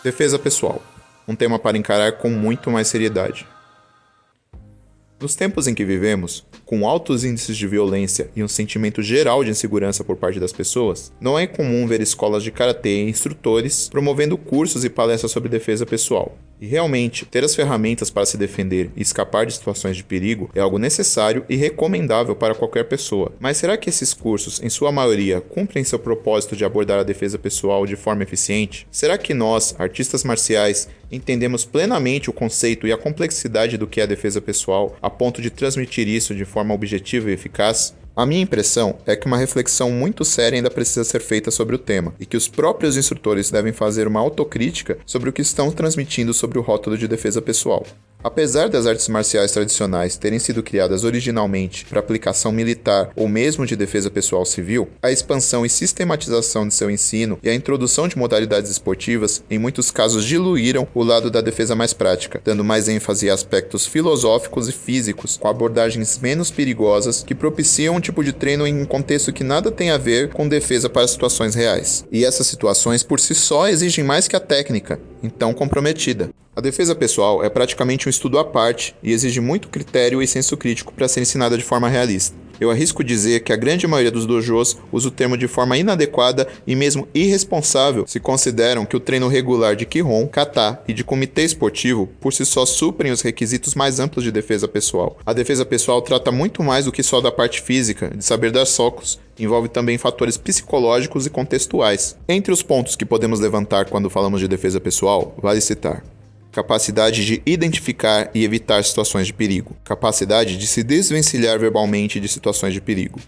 Defesa pessoal, um tema para encarar com muito mais seriedade. Nos tempos em que vivemos, com altos índices de violência e um sentimento geral de insegurança por parte das pessoas, não é incomum ver escolas de karatê e instrutores promovendo cursos e palestras sobre defesa pessoal. E realmente, ter as ferramentas para se defender e escapar de situações de perigo é algo necessário e recomendável para qualquer pessoa. Mas será que esses cursos, em sua maioria, cumprem seu propósito de abordar a defesa pessoal de forma eficiente? Será que nós, artistas marciais, entendemos plenamente o conceito e a complexidade do que é a defesa pessoal, a ponto de transmitir isso de forma objetiva e eficaz? A minha impressão é que uma reflexão muito séria ainda precisa ser feita sobre o tema, e que os próprios instrutores devem fazer uma autocrítica sobre o que estão transmitindo sobre o rótulo de defesa pessoal. Apesar das artes marciais tradicionais terem sido criadas originalmente para aplicação militar ou mesmo de defesa pessoal civil, a expansão e sistematização de seu ensino e a introdução de modalidades esportivas em muitos casos diluíram o lado da defesa mais prática, dando mais ênfase a aspectos filosóficos e físicos com abordagens menos perigosas que propiciam um tipo de treino em um contexto que nada tem a ver com defesa para situações reais. E essas situações por si só exigem mais que a técnica, então comprometida. A defesa pessoal é praticamente um estudo à parte e exige muito critério e senso crítico para ser ensinada de forma realista. Eu arrisco dizer que a grande maioria dos dojos usa o termo de forma inadequada e mesmo irresponsável se consideram que o treino regular de Kihon, Kata e de comitê esportivo por si só suprem os requisitos mais amplos de defesa pessoal. A defesa pessoal trata muito mais do que só da parte física, de saber dar socos. Envolve também fatores psicológicos e contextuais. Entre os pontos que podemos levantar quando falamos de defesa pessoal, vale citar: capacidade de identificar e evitar situações de perigo. Capacidade de se desvencilhar verbalmente de situações de perigo.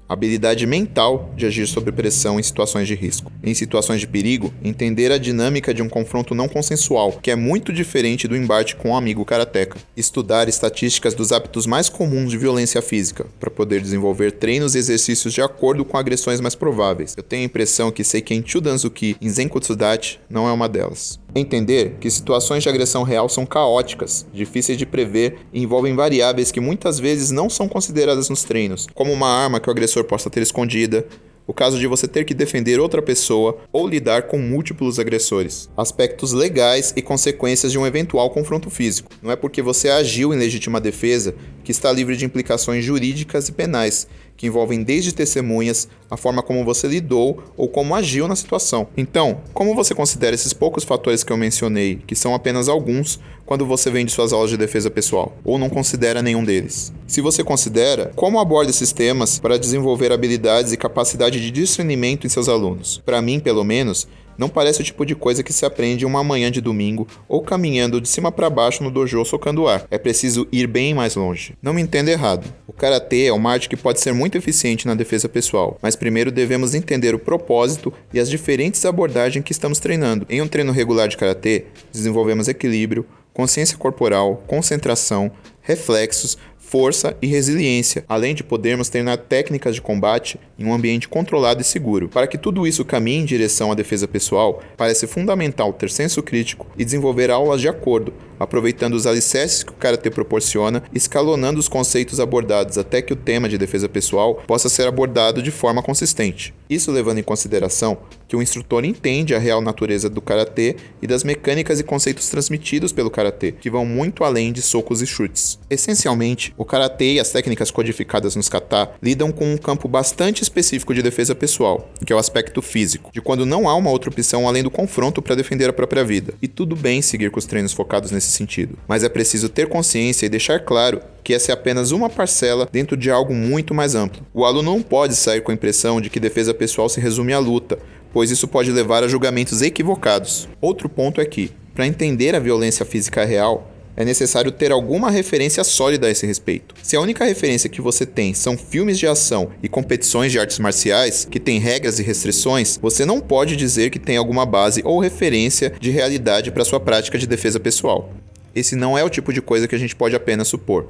Habilidade mental de agir sob pressão em situações de risco. Em situações de perigo, entender a dinâmica de um confronto não consensual, que é muito diferente do embate com um amigo karateca. Estudar estatísticas dos hábitos mais comuns de violência física, para poder desenvolver treinos e exercícios de acordo com agressões mais prováveis. Eu tenho a impressão que Seiken Chudanzuki em Zenkutsudachi não é uma delas. Entender que situações de agressão real são caóticas, difíceis de prever e envolvem variáveis que muitas vezes não são consideradas nos treinos, como uma arma que o agressor possa ter escondida, o caso de você ter que defender outra pessoa ou lidar com múltiplos agressores, aspectos legais e consequências de um eventual confronto físico. Não é porque você agiu em legítima defesa que está livre de implicações jurídicas e penais, que envolvem desde testemunhas, a forma como você lidou ou como agiu na situação. Então, como você considera esses poucos fatores que eu mencionei, que são apenas alguns, quando você vende suas aulas de defesa pessoal, ou não considera nenhum deles? Se você considera, como aborda esses temas para desenvolver habilidades e capacidade de discernimento em seus alunos? Para mim, pelo menos, não parece o tipo de coisa que se aprende em uma manhã de domingo ou caminhando de cima para baixo no dojo socando ar. É preciso ir bem mais longe. Não me entenda errado. O karatê é uma arte que pode ser muito eficiente na defesa pessoal, mas primeiro devemos entender o propósito e as diferentes abordagens que estamos treinando. Em um treino regular de karatê, desenvolvemos equilíbrio, consciência corporal, concentração, reflexos, força e resiliência, além de podermos treinar técnicas de combate em um ambiente controlado e seguro. Para que tudo isso caminhe em direção à defesa pessoal, parece fundamental ter senso crítico e desenvolver aulas de acordo, aproveitando os alicerces que o karatê proporciona, escalonando os conceitos abordados até que o tema de defesa pessoal possa ser abordado de forma consistente. Isso levando em consideração que o instrutor entende a real natureza do karatê e das mecânicas e conceitos transmitidos pelo karatê, que vão muito além de socos e chutes. Essencialmente, o karatê e as técnicas codificadas nos kata lidam com um campo bastante específico de defesa pessoal, que é o aspecto físico, de quando não há uma outra opção além do confronto para defender a própria vida. E tudo bem seguir com os treinos focados nesse sentido, mas é preciso ter consciência e deixar claro que essa é apenas uma parcela dentro de algo muito mais amplo. O aluno não pode sair com a impressão de que defesa pessoal se resume à luta, pois isso pode levar a julgamentos equivocados. Outro ponto é que, para entender a violência física real, é necessário ter alguma referência sólida a esse respeito. Se a única referência que você tem são filmes de ação e competições de artes marciais, que têm regras e restrições, você não pode dizer que tem alguma base ou referência de realidade para sua prática de defesa pessoal. Esse não é o tipo de coisa que a gente pode apenas supor.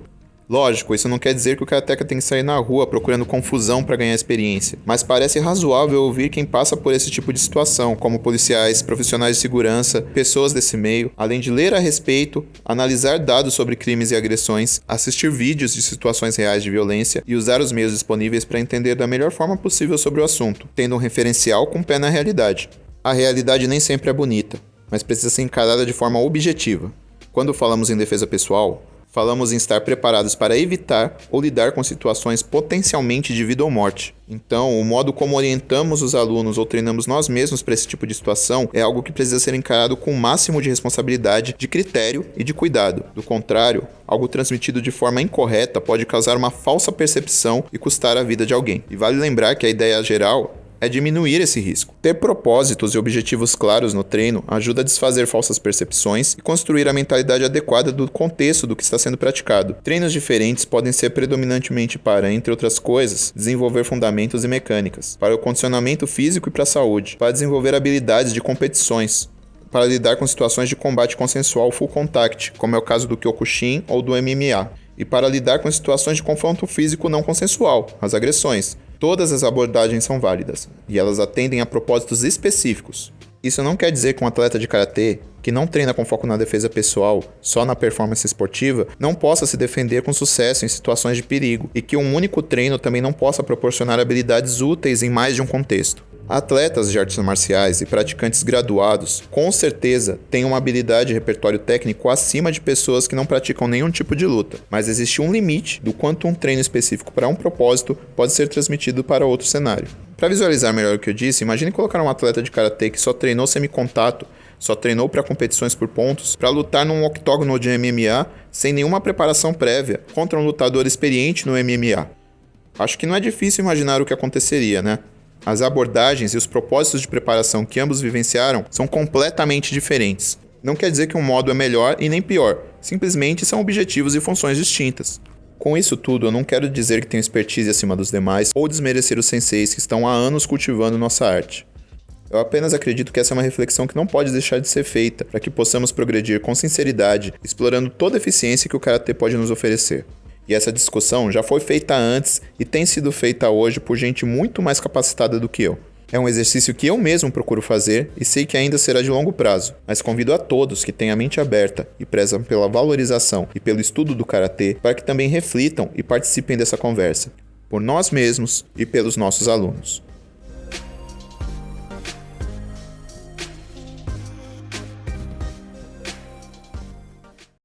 Lógico, isso não quer dizer que o karateka tem que sair na rua procurando confusão para ganhar experiência, mas parece razoável ouvir quem passa por esse tipo de situação, como policiais, profissionais de segurança, pessoas desse meio, além de ler a respeito, analisar dados sobre crimes e agressões, assistir vídeos de situações reais de violência e usar os meios disponíveis para entender da melhor forma possível sobre o assunto, tendo um referencial com pé na realidade. A realidade nem sempre é bonita. mas precisa ser encarada de forma objetiva. Quando falamos em defesa pessoal, falamos em estar preparados para evitar ou lidar com situações potencialmente de vida ou morte. Então, o modo como orientamos os alunos ou treinamos nós mesmos para esse tipo de situação é algo que precisa ser encarado com o máximo de responsabilidade, de critério e de cuidado. Do contrário, algo transmitido de forma incorreta pode causar uma falsa percepção e custar a vida de alguém. E vale lembrar que a ideia geral é diminuir esse risco. Ter propósitos e objetivos claros no treino ajuda a desfazer falsas percepções e construir a mentalidade adequada do contexto do que está sendo praticado. Treinos diferentes podem ser predominantemente para, entre outras coisas, desenvolver fundamentos e mecânicas, para o condicionamento físico e para a saúde, para desenvolver habilidades de competições, para lidar com situações de combate consensual full contact, como é o caso do Kyokushin ou do MMA, e para lidar com situações de confronto físico não consensual, as agressões. Todas as abordagens são válidas, e elas atendem a propósitos específicos. Isso não quer dizer que um atleta de karatê, que não treina com foco na defesa pessoal, só na performance esportiva, não possa se defender com sucesso em situações de perigo, e que um único treino também não possa proporcionar habilidades úteis em mais de um contexto. Atletas de artes marciais e praticantes graduados, com certeza, têm uma habilidade e repertório técnico acima de pessoas que não praticam nenhum tipo de luta, mas existe um limite do quanto um treino específico para um propósito pode ser transmitido para outro cenário. Para visualizar melhor o que eu disse, imagine colocar um atleta de karatê que só treinou semi-contato, só treinou para competições por pontos, para lutar num octógono de MMA sem nenhuma preparação prévia contra um lutador experiente no MMA. Acho que não é difícil imaginar o que aconteceria, né? As abordagens e os propósitos de preparação que ambos vivenciaram são completamente diferentes. Não quer dizer que um modo é melhor e nem pior, simplesmente são objetivos e funções distintas. Com isso tudo, eu não quero dizer que tenho expertise acima dos demais ou desmerecer os senseis que estão há anos cultivando nossa arte. Eu apenas acredito que essa é uma reflexão que não pode deixar de ser feita para que possamos progredir com sinceridade, explorando toda a eficiência que o karatê pode nos oferecer. E essa discussão já foi feita antes e tem sido feita hoje por gente muito mais capacitada do que eu. É um exercício que eu mesmo procuro fazer e sei que ainda será de longo prazo, mas convido a todos que têm a mente aberta e prezam pela valorização e pelo estudo do karatê para que também reflitam e participem dessa conversa, por nós mesmos e pelos nossos alunos.